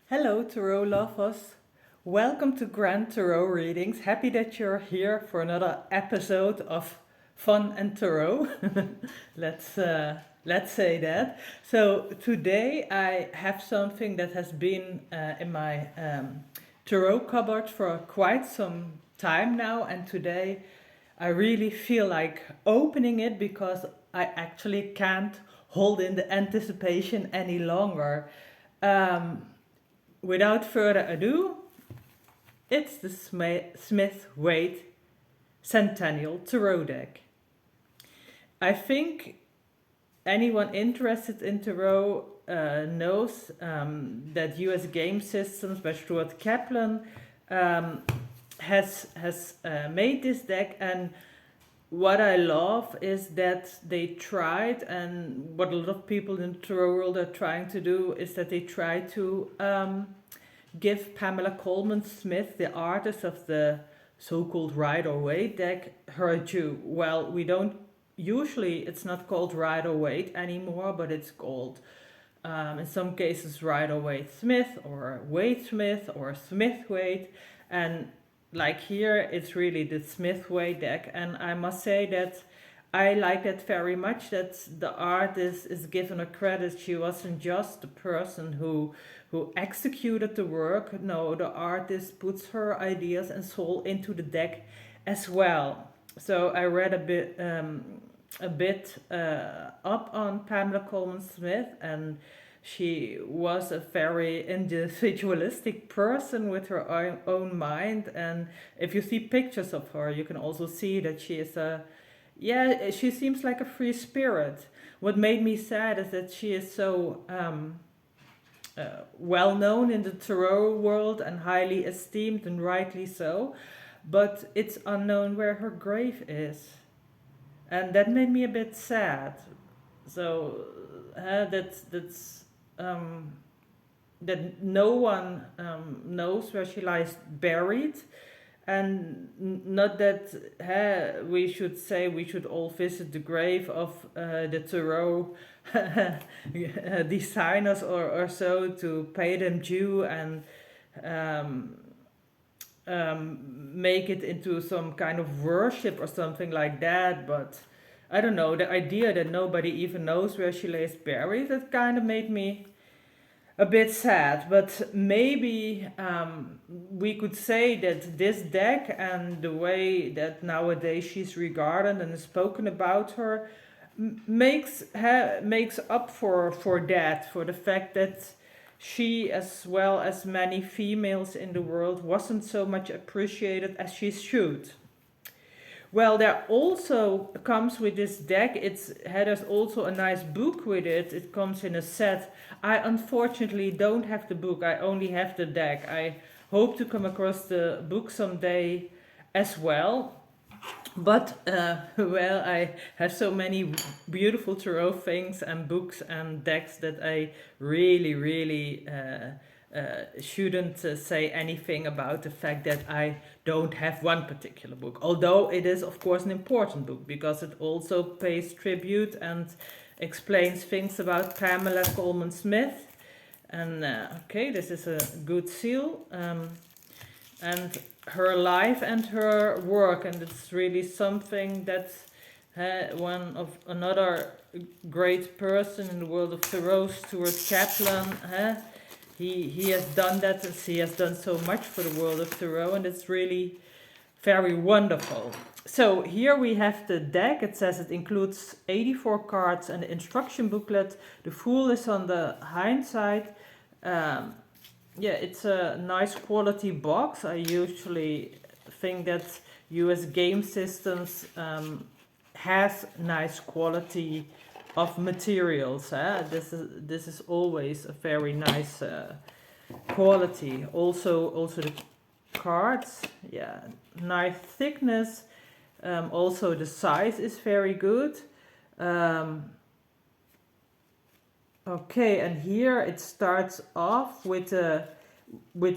Hello, tarot lovers. Welcome to Grand Tarot Readings. Happy that you're here for another episode of Fun and Tarot. let's say that. So today I have something that has been in my tarot cupboard for quite some time now, and today I really feel like opening it because I actually can't hold in the anticipation any longer. Um, Without further ado, it's the Smith-Waite Centennial Tarot deck. I think anyone interested in tarot knows that US Game Systems by Stuart Kaplan has made this deck, and what I love is that they tried, and what a lot of people in the tarot world are trying to do is that they try to give Pamela Colman Smith, the artist of the so-called Rider-Waite deck, her due. Well, we don't usually, it's not called Rider-Waite anymore, but it's called in some cases Rider-Waite Smith or Waite Smith or Smith-Waite, and like here it's really the Smith-Waite deck, and I must say that I like that very much, that the artist is given a credit. She wasn't just the person who executed the work. No, the artist puts her ideas and soul into the deck as well. So I read a bit up on Pamela Colman Smith, and she was a very individualistic person with her own mind. And if you see pictures of her, you can also see that she is she seems like a free spirit. What made me sad is that she is so well known in the tarot world and highly esteemed, and rightly so, but it's unknown where her grave is. And that made me a bit sad. So that's that no one knows where she lies buried, and not that we should say we should all visit the grave of the tarot designers or so to pay them due and make it into some kind of worship or something like that. But I don't know, the idea that nobody even knows where she lays buried, that kind of made me a bit sad. But maybe we could say that this deck and the way that nowadays she's regarded and is spoken about her makes up for that, for the fact that she, as well as many females in the world, wasn't so much appreciated as she should. Well, there also comes with this deck, there's also a nice book with it. It comes in a set. I unfortunately don't have the book, I only have the deck. I hope to come across the book someday as well. But, well, I have so many beautiful tarot things and books and decks that I really shouldn't say anything about the fact that I don't have one particular book. Although it is, of course, an important book because it also pays tribute and explains things about Pamela Colman Smith. And okay, this is a good seal. And her life and her work, and it's really something that another great person in the world of tarot, Stuart Kaplan, he has done that, and he has done so much for the world of tarot, and it's really very wonderful. So here we have the deck. It says it includes 84 cards and the instruction booklet. The Fool is on the hind side. Yeah, it's a nice quality box. I usually think that US Game Systems has nice quality of materials. This is always a very nice quality. Also the cards, yeah, nice thickness. Also the size is very good. Okay, and here it starts off with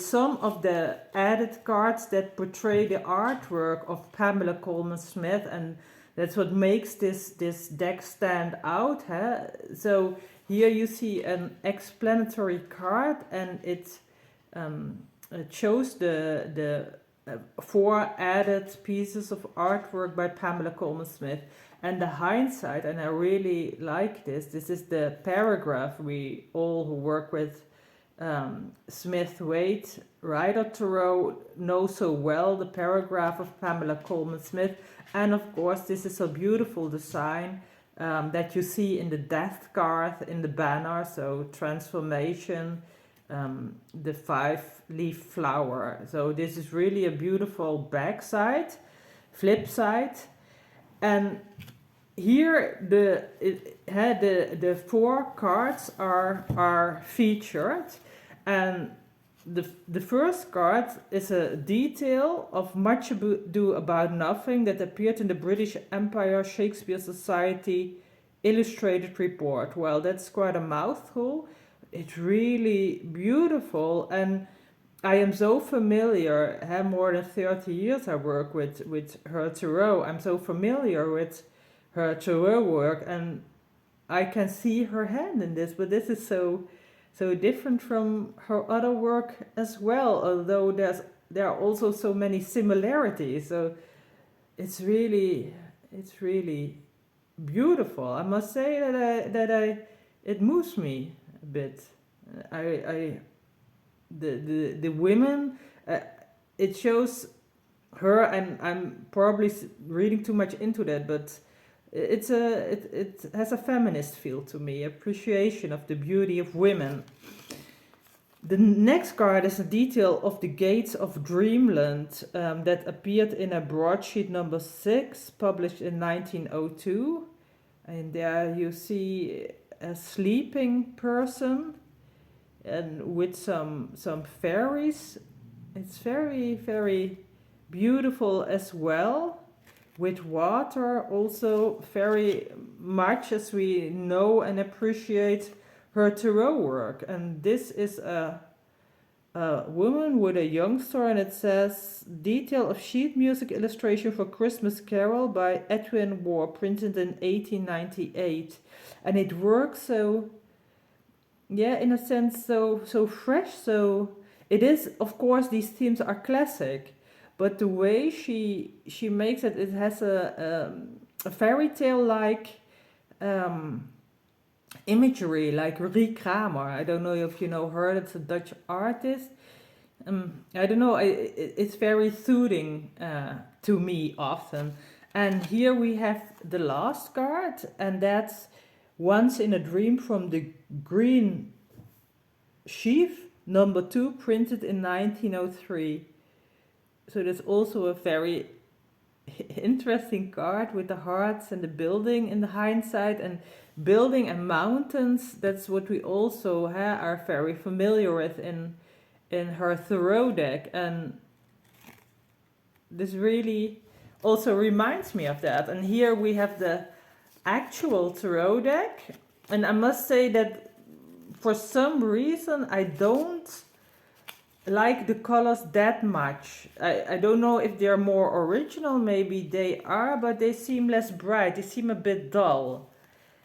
some of the added cards that portray the artwork of Pamela Colman Smith, and that's what makes this deck stand out. So here you see an explanatory card, and it chose the 4 added pieces of artwork by Pamela Colman Smith. And the hindsight, and I really like this is the paragraph we all who work with Smith-Waite Rider Tarot know so well, the paragraph of Pamela Colman Smith. And of course, this is a beautiful design that you see in the death card, in the banner, so transformation, the 5-leaf flower. So this is really a beautiful backside, flip side. And here the 4 cards are featured, and the first card is a detail of Much Ado About Nothing that appeared in the British Empire Shakespeare Society Illustrated Report. Well, that's quite a mouthful. It's really beautiful, and I am so familiar. I have more than 30 years I work with her tarot. I'm so familiar with her tarot work, and I can see her hand in this, but this is so different from her other work as well, although there are also so many similarities. So it's really beautiful. I must say that it moves me a bit. The women, it shows her, and I'm probably reading too much into that, but it has a feminist feel to me, appreciation of the beauty of women. The next card is a detail of the Gates of Dreamland that appeared in a broadsheet number 6, published in 1902. And there you see a sleeping person and with some fairies. It's very, very beautiful as well. With water, also very much as we know and appreciate her tarot work. And this is a woman with a youngster, and it says detail of sheet music illustration for Christmas Carol by Edwin Moore, printed in 1898. And it works so, yeah, in a sense, so fresh. So it is, of course, these themes are classic. But the way she makes it, it has a fairy tale like imagery, like Rie Kramer. I don't know if you know her. It's a Dutch artist. I don't know. It's very soothing to me often. And here we have the last card, and that's Once in a Dream from the Green Sheaf, number 2, printed in 1903. So that's also a very interesting card with the hearts and the building in the hindsight, and building and mountains. That's what we also are very familiar with in her tarot deck, and this really also reminds me of that. And here we have the actual tarot deck, and I must say that for some reason I don't like the colors that much. I don't know if they're more original, maybe they are, but they seem less bright, they seem a bit dull.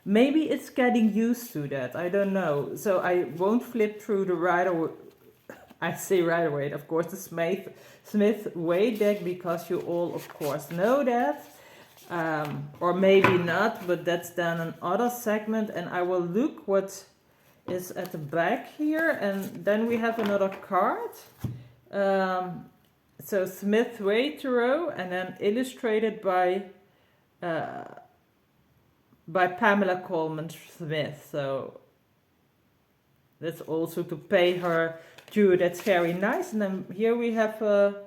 Maybe it's getting used to that, I don't know. So I won't flip through the I say Rider-Waite, of course, the Smith-Waite deck, because you all, of course, know that. Or maybe not, but that's then another segment, and I will look what is at the back here, and then we have another card. So Smith-Waite Tarot, and then illustrated by Pamela Colman Smith. So that's also to pay her due. That's very nice. And then here we have a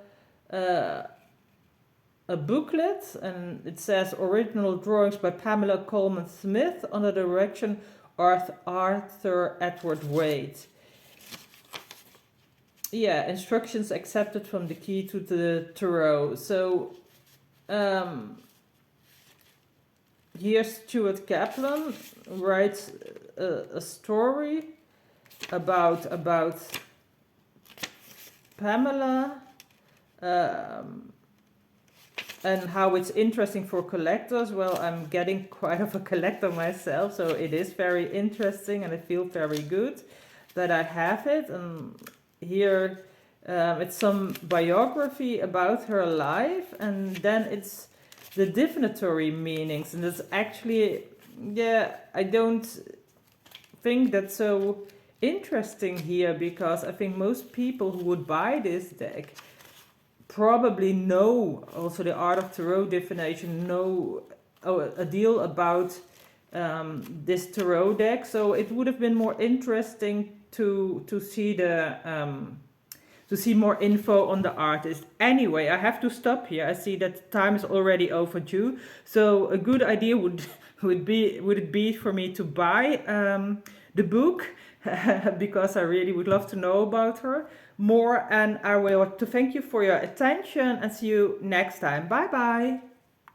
booklet, and it says original drawings by Pamela Colman Smith under the direction Arthur Edward Waite. Yeah, instructions accepted from the key to the tarot. So here Stuart Kaplan writes a story about Pamela, and how it's interesting for collectors. Well, I'm getting quite of a collector myself, so it is very interesting, and I feel very good that I have it. And here it's some biography about her life, and then it's the divinatory meanings, and it's actually, yeah, I don't think that's so interesting here, because I think most people who would buy this deck probably know also the art of tarot divination, know a deal about this tarot deck. So it would have been more interesting to see the to see more info on the artist. Anyway, I have to stop here. I see that time is already overdue. So a good idea would it be for me to buy the book because I really would love to know about her more. And I will to thank you for your attention and see you next time. Bye bye.